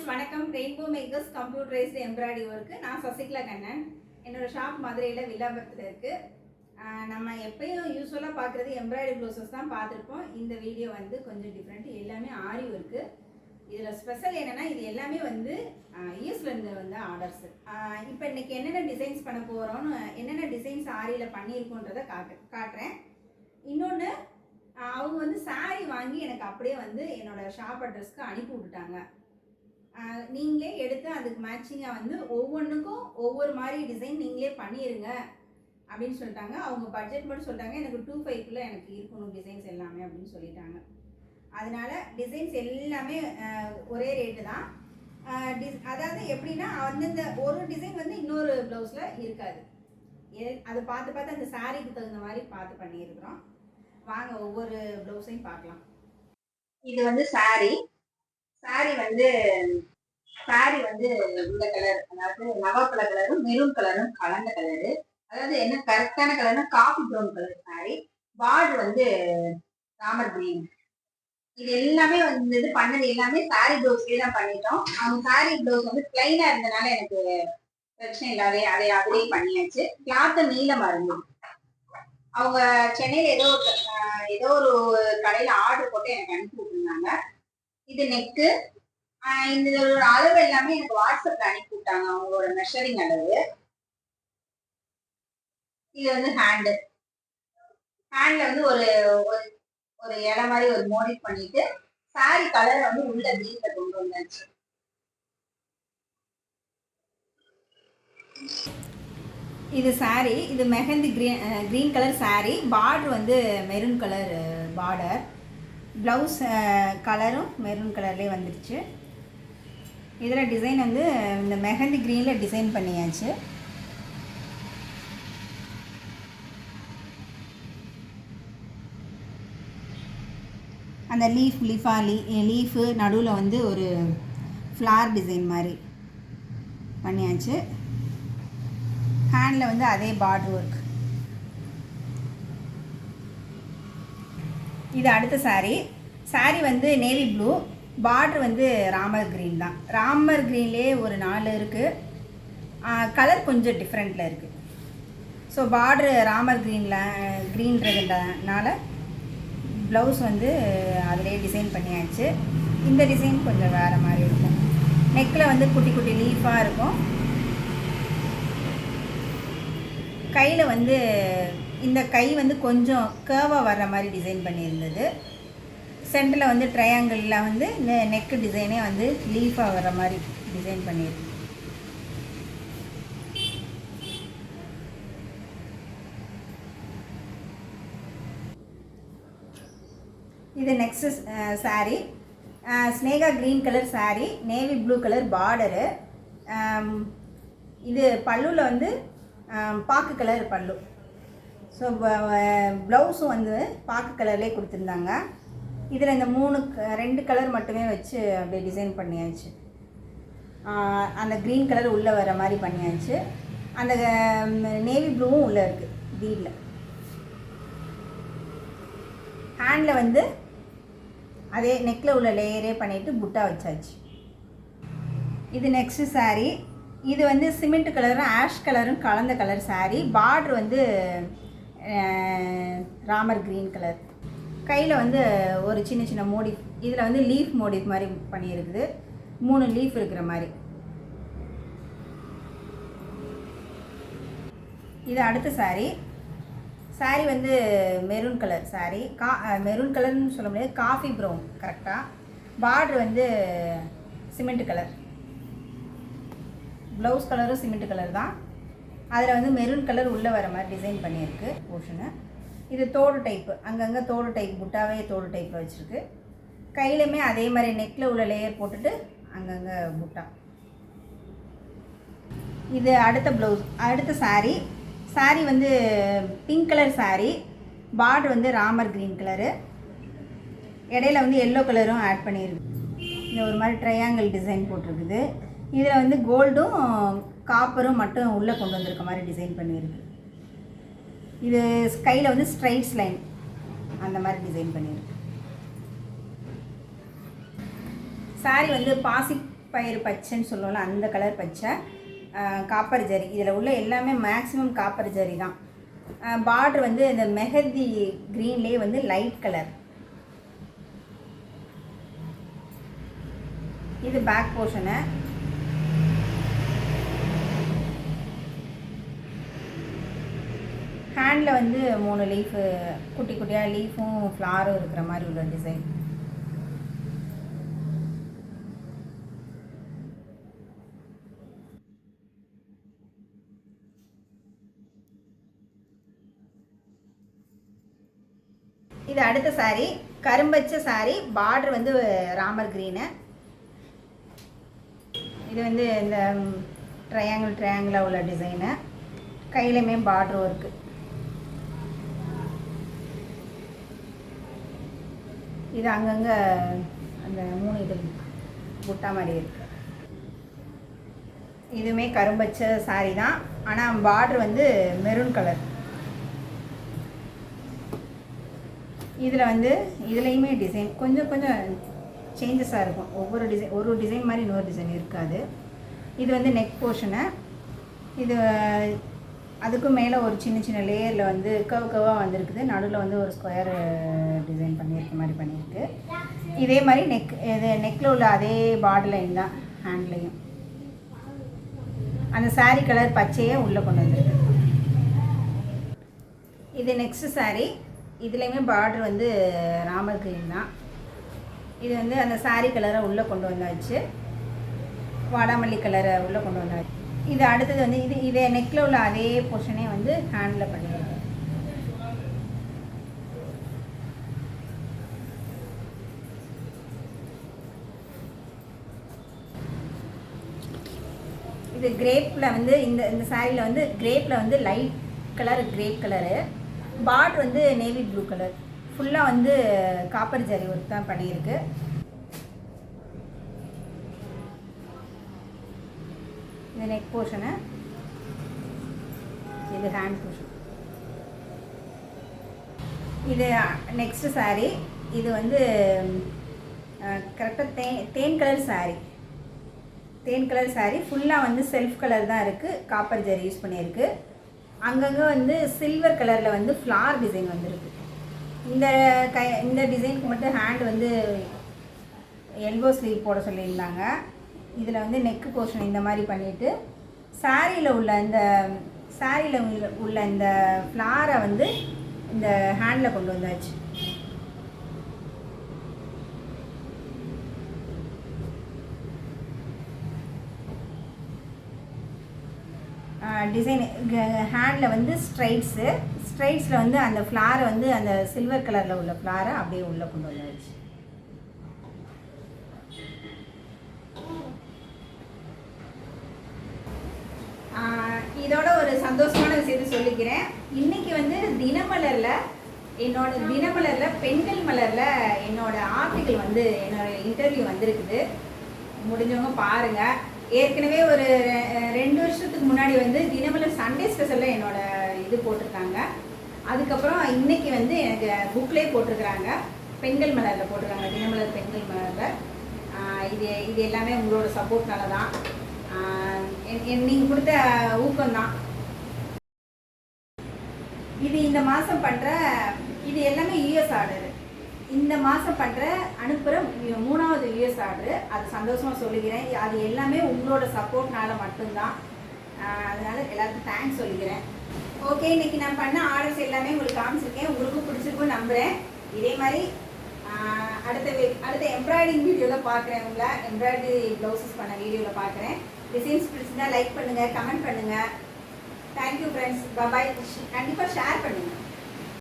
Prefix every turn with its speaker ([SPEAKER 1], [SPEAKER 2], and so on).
[SPEAKER 1] வணக்கம். Rainbow makers computerised embroidery work. நான் சசிகலா கண்ணன். என்னோடய ஷாப் மதுரையில் வில்லாபுரத்தில் இருக்குது. நம்ம எப்பயும் யூஸ்வலாக பார்க்குறது எம்ப்ராய்டரி ப்ளவுசஸ் தான் பார்த்துருப்போம். இந்த வீடியோ வந்து கொஞ்சம் டிஃப்ரெண்ட். எல்லாமே ஆரி ஒர்க்கு. இதில் ஸ்பெஷல் என்னென்னா இது எல்லாமே வந்து யூஎஸ்லேருந்து வந்து ஆர்டர்ஸு. இப்போ இன்றைக்கி என்னென்ன டிசைன்ஸ் பண்ண போகிறோன்னு, என்னென்ன டிசைன்ஸ் ஆரியில் பண்ணியிருக்கோன்றதை காட்டுறேன். இன்னொன்று, அவங்க வந்து சாரீ வாங்கி எனக்கு அப்படியே வந்து என்னோடய ஷாப் அட்ரஸ்க்கு அனுப்பி விட்டுட்டாங்க. நீங்களே எடுத்து அதுக்கு மேட்சிங்காக வந்து ஒவ்வொன்றுக்கும் ஒவ்வொரு மாதிரி டிசைன் நீங்களே பண்ணிடுங்க அப்படின்னு சொல்லிட்டாங்க. அவங்க பட்ஜெட் மட்டும் சொல்லிட்டாங்க, எனக்கு 2,500 எனக்கு இருக்கணும் டிசைன்ஸ் எல்லாமே அப்படின்னு சொல்லிட்டாங்க. அதனால டிசைன்ஸ் எல்லாமே ஒரே ரேட்டு தான். அதாவது எப்படின்னா அந்தந்த ஒரு டிசைன் வந்து இன்னொரு ப்ளவுஸில் இருக்காது. அதை பார்த்து அந்த சாரீக்கு தகுந்த மாதிரி பார்த்து பண்ணியிருக்கிறோம். வாங்க ஒவ்வொரு ப்ளவுஸையும் பார்க்கலாம். இது வந்து சாரீ வந்து இந்த கலர், அதாவது நவாப்பழ கலரும் மெரூன் கலரும் கலந்த கலரு. அதாவது என்ன கரெக்டான கலர்னா coffee brown colour sari. Border வந்து ராமர் கிரீன். இது எல்லாமே வந்து இது பண்ணது எல்லாமே சாரீ ப்ளவுஸ்லேயே தான் பண்ணிட்டோம். அவங்க சாரீ ப்ளவுஸ் வந்து பிளைனா இருந்தனால எனக்கு பிரச்சனை இல்லாத அதை அப்படியே பண்ணியாச்சு. கிளாத்து நீளமா இருந்தது. அவங்க சென்னையில ஏதோ ஒரு கடையில ஆர்டர் போட்டு எனக்கு அனுப்பி விட்டுருந்தாங்க. இது நெக்கு. இந்த அளவு எல்லாமே எனக்கு வாட்ஸ்அப்ல அனுப்பி விட்டாங்க, அவங்களோட மெஷரிங் அளவு. இது வந்து ஹேண்ட்ல வந்து ஒரு ஒரு இலை மாதிரி ஒரு மோடிஃப் பண்ணிட்டு சாரி கலரை வந்து உள்ள வீட்ல கொண்டு வந்தாச்சு. இது சாரி, இது mehndi green colour sorry. Border வந்து மெரூன் கலர் பார்டர். ப்ளவுஸ் கலரும் மெரூன் கலர்லேயே வந்துடுச்சு. இதில் டிசைன் வந்து இந்த மெஹந்தி க்ரீனில் டிசைன் பண்ணியாச்சு. அந்த லீஃபு நடுவில் வந்து ஒரு ஃப்ளார் டிசைன் மாதிரி பண்ணியாச்சு. ஹேண்டில் வந்து அதே பார்டர் ஒர்க். இது அடுத்த சாரீ வந்து நேவி ப்ளூ. பார்டர் வந்து ராமர் க்ரீன் தான். ராமர் க்ரீன்லேயே ஒரு 4 இருக்குது. கலர் கொஞ்சம் டிஃப்ரெண்ட்டில் இருக்குது. ஸோ பார்டரு ராமர் க்ரீன்றதுனால ப்ளவுஸ் வந்து அதிலே டிசைன் பண்ணியாச்சு. இந்த டிசைன் கொஞ்சம் வேறு மாதிரி இருக்கும். நெக்கில் வந்து குட்டி குட்டி லீஃபாக இருக்கும். கையில் வந்து இந்த கை வந்து கொஞ்சம் கேர்வாக வர்ற மாதிரி டிசைன் பண்ணியிருந்தது. சென்டரில் வந்து ட்ரையாங்கிளில் வந்து இந்த நெக்கு டிசைனே வந்து லீஃபாக வர மாதிரி டிசைன் பண்ணியிருக்கு. இது next sari. Sneha green colour sari, navy blue colour border. இது பல்லுவில் வந்து பாக்கு கலர் பல்லு. ஸோ ப்ளவுஸும் வந்து பாக்கு கலர்லேயே கொடுத்துருந்தாங்க. இதில் இந்த 2 கலர் மட்டுமே வச்சு அப்படியே டிசைன் பண்ணியாச்சு. அந்த க்ரீன் கலர் உள்ளே வர மாதிரி பண்ணியாச்சு. அந்த நேவி ப்ளூவும் உள்ளே இருக்குது பீடில். ஹேண்டில் வந்து அதே நெக்கில் உள்ள லேயரே பண்ணிவிட்டு புட்டா வச்சாச்சு. இது நெக்ஸ்ட்டு சாரீ. இது வந்து சிமெண்ட் கலரும் ஆஷ் கலரும் கலந்த கலர் சாரீ. பார்டர் வந்து ராமர் க்ரீன் கலர். கையில் வந்து ஒரு சின்ன மோடிஃப். இதில் வந்து லீஃப் மோடிஃப் மாதிரி பண்ணியிருக்குது. 3 லீஃப் இருக்கிற மாதிரி. இது அடுத்த சாரீ வந்து மெரூன் கலர் சாரீ. மெரூன் கலர்னு சொல்ல முடியாது, காஃபி ப்ரௌன் கரெக்டாக. பார்டர் வந்து சிமெண்ட் கலர். ப்ளவுஸ் கலரும் சிமெண்ட் கலர் தான். அதில் வந்து மெரூன் கலர் உள்ளே வர மாதிரி டிசைன் பண்ணியிருக்கு போர்ஷனு. இது தோடு டைப்பு. அங்கங்கே தோடு டைப், புட்டாவே தோடு டைப்பில் வச்சுருக்கு. கையிலுமே அதே மாதிரி நெக்கில் உள்ள லேயர் போட்டுட்டு அங்கங்கே புட்டா. இது அடுத்த சாரீ வந்து பிங்க் கலர் சாரீ. பார்டர் வந்து ராமர் க்ரீன் கலரு. இடையில வந்து எல்லோ கலரும் ஆட் பண்ணியிருக்கு. இந்த ஒரு மாதிரி ட்ரையாங்கிள் டிசைன் போட்டிருக்குது. இதில் வந்து கோல்டும் காப்பரும் மட்டும் உள்ளே கொண்டு வந்திருக்க மாதிரி டிசைன் பண்ணியிருக்கு. இது கையில் வந்து ஸ்ட்ரைட்ஸ் லைன் அந்த மாதிரி டிசைன் பண்ணியிருக்கு. சாரீ வந்து பயிறு பச்சைன்னு சொல்லுவோம்ல, அந்த கலர் பச்சை. காப்பர் ஜரி. இதில் உள்ள எல்லாமே மேக்ஸிமம் காப்பர் ஜரி தான். பார்டர் வந்து இந்த மெஹந்தி க்ரீன்லேயே வந்து லைட் கலர். இது பேக் போர்ஷனு. ஹேண்டில் வந்து 3 லீஃபு, குட்டி குட்டியாக லீஃபும் ஃப்ளாரும் இருக்கிற மாதிரி உள்ள டிசைன். இது அடுத்த சாரீ, கரும்பச்சை சாரீ. பார்டர் வந்து ராமர் க்ரீனு. இது வந்து இந்த ட்ரையாங்கிளாக உள்ள டிசைனு. கையிலையுமே border work. இது அங்கங்கே அந்த 3 இது புட்டா மாதிரி இருக்குது. இதுவுமே கரும்பச்சை சாரீ தான், ஆனால் பார்டர் வந்து மெரூன் கலர். இதில் வந்து இதுலேயுமே டிசைன் கொஞ்சம் கொஞ்சம் சேஞ்சஸாக இருக்கும். ஒரு டிசைன் மாதிரி இன்னொரு டிசைன் இருக்காது. இது வந்து நெக் போர்ஷனு. இது அதுக்கும் மேலே ஒரு சின்ன சின்ன லேயரில் வந்து கர்வாக வந்திருக்குது. நடுவில் வந்து ஒரு ஸ்கொயர் டிசைன் பண்ணியிருக்க மாதிரி பண்ணியிருக்கு. இதே மாதிரி இது நெக்கில் உள்ள அதே பார்டர் லைன் தான் ஹேண்ட்லேயும். அந்த சாரீ கலர் பச்சையே உள்ளே கொண்டு வந்துருக்கு. இது நெக்ஸ்ட் சாரீ. இதுலேயுமே பார்டர் வந்து ராமர் க்ரீன் தான். இது வந்து அந்த சாரீ கலரை உள்ளே கொண்டு வந்தாச்சு. வாடாமல்லி கலரை உள்ளே கொண்டு வந்தாச்சு. இது அடுத்தது வந்து இதே நெக்கில் உள்ள அதே போர்ஷனே வந்து ஹேண்டில் பண்ணிடுறோம். இது கிரேப்பில் வந்து இந்த சாரியில் வந்து கிரேப்பில் வந்து light colour grape colour. Border வந்து நேவி ப்ளூ கலர். ஃபுல்லாக வந்து காப்பர் ஜரி ஒர்க் தான் பண்ணியிருக்கு. இது நெக் போர்ஷனு. இது ஹேண்ட் போர்ஷன். இது நெக்ஸ்ட் சாரீ. இது வந்து கரெக்டாக தேன் கலர் சாரீ. தேன் கலர் சாரீ ஃபுல்லாக வந்து செல்ஃப் கலர் தான் இருக்குது. காப்பர் ஜரி யூஸ் பண்ணியிருக்கு. அங்கங்கே வந்து சில்வர் கலரில் வந்து ஃப்ளார் டிசைன் வந்துருக்கு. இந்த டிசைனுக்கு மட்டும் ஹேண்ட் வந்து எல்போ ஸ்லீவ் போட சொல்லியிருந்தாங்க. இதில் வந்து நெக்கு போர்ஷன் இந்த மாதிரி பண்ணிவிட்டு சாரியில் உள்ள இந்த ஃப்ளாரை வந்து இந்த ஹேண்டில் கொண்டு வந்தாச்சு. டிசைன் ஹேண்டில் வந்து ஸ்ட்ரைட்ஸில் வந்து அந்த ஃப்ளாரை வந்து அந்த சில்வர் கலரில் உள்ள ஃப்ளாரை அப்படியே உள்ளே கொண்டு வந்தாச்சு. இதோட ஒரு சந்தோஷமான விஷயத்தை சொல்லிக்கிறேன். இன்றைக்கி வந்து தினமலரில் பெண்கள் மலரில் என்னோட ஆர்டிக்கிள் வந்து என்னோட இன்டர்வியூ வந்திருக்குது. முடிஞ்சவங்க பாருங்கள். ஏற்கனவே ஒரு 2 வருஷத்துக்கு முன்னாடி வந்து தினமலர் சண்டே ஸ்பெஷலில் என்னோட இது போட்டிருக்காங்க. அதுக்கப்புறம் இன்றைக்கி வந்து எனக்கு புக்லேயே போட்டிருக்கிறாங்க. பெண்கள் மலரில் போட்டிருக்காங்க. தினமலர் பெண்கள் மலரில். இது எல்லாமே உங்களோட சப்போர்ட்னால தான். நீங்கள் கொடுத்த ஊக்கம்தான். இது இந்த மாதம் பண்ணுற இது எல்லாமே யூஎஸ் ஆர்டரு. இந்த மாதம் அனுப்புகிற 3வது யூஎஸ் ஆர்டரு. அது சந்தோஷமாக சொல்லிக்கிறேன். அது எல்லாமே உங்களோட சப்போர்ட்னால மட்டும்தான். அதனால் எல்லாருக்கும் தேங்க்ஸ் சொல்லிக்கிறேன். ஓகே, இன்றைக்கி நான் பண்ண ஆர்டர்ஸ் எல்லாமே உங்களுக்கு காமிச்சிருக்கேன். உங்களுக்கும் பிடிச்சிருக்குன்னு நம்புகிறேன். இதே மாதிரி அடுத்த எம்ப்ராய்டிங் வீடியோவில் பார்க்குறேன். உங்களை எம்ப்ராய்டரி ப்ளவுசஸ் பண்ண வீடியோவில் பார்க்குறேன். டிசைன்ஸ் பிடிச்சிருந்தா லைக் பண்ணுங்கள், கமெண்ட் பண்ணுங்கள். Thank you friends. பாய். கண்டிப்பாக ஷேர் பண்ணுங்கள்.